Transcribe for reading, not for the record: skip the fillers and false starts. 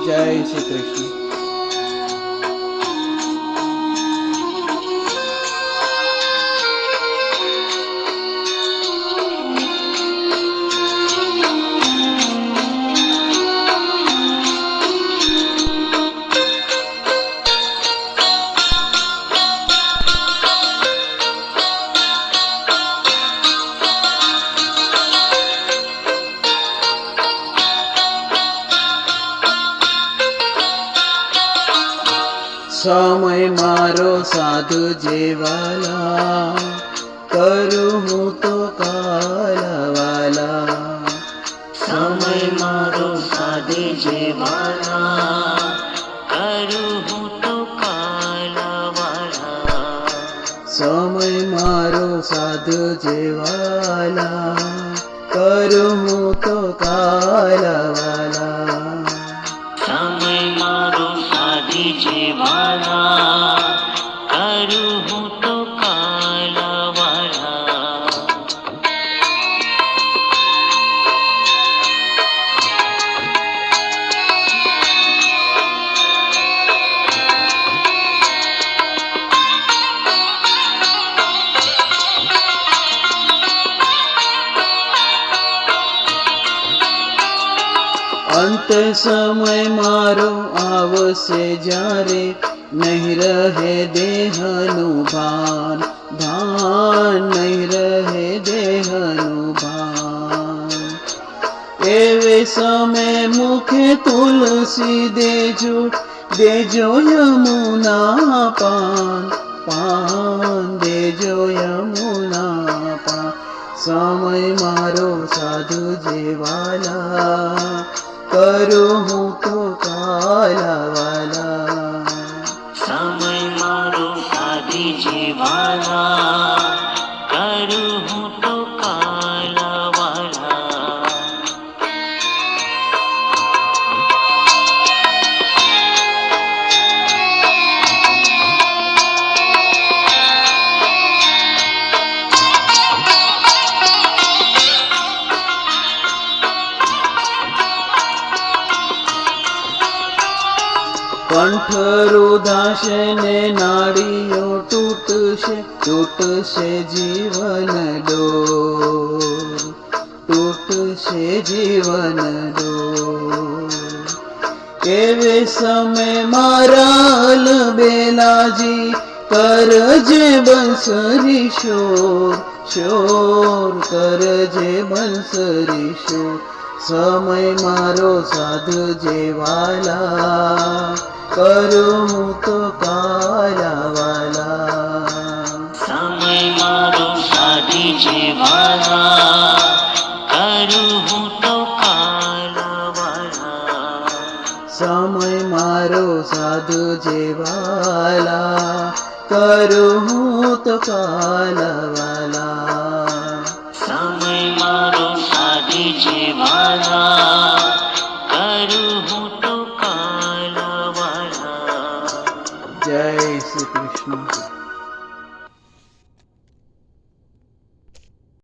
જય શ્રી કૃષ્ણ. સમય મારો સાધુ જેવાલા, કરું હું તો કાલવાલા. સમય મારો સાધુ જેવાલા, કરું હું તો કાલવાલા. સમય મારો સાધુ જેવાલા, કરું હું તો કાલવાલા. સમય મારો સાધુ જેવાલા, કરું હું તો કાલવાલા. અંત સમય મારો આવશે જ્યારે, નહીં રહે દેહનું ભાન. ભાન નહીં રહે દેહનું ભાન. એવે સમય મુખે તુલસી દેજો, દેજો યમુના પાન. પાન દેજો યમુના પાન. સમય મારો સાધુ જેવાલા, કરું હું તો કાલવાલા. સમય મારો સાધુ જેવાલા, કરું હું તો કાલવાલા. કંઠ રૂધાશે ને નાડીઓ તૂટશે, તૂટશે જીવન ડોર. તૂટશે જીવન ડોર. એવે સમય મારા બેલાજી, કરજે બંસરી શોર. શોર કરજે બંસરી શોર. સમય મારો સાધુ જેવાલા, કરું હું તો કાલવાલા. સમય મારો સાધુ જેવાલા, કરું હું તો કાલવાલા. સમય મારો સાધુ જેવાલા, કરું હું તો કાલવાલા. સમય મારો સાધુ જેવાલા, કરું હું તો કાલવાલા. જય શ્રી કૃષ્ણ.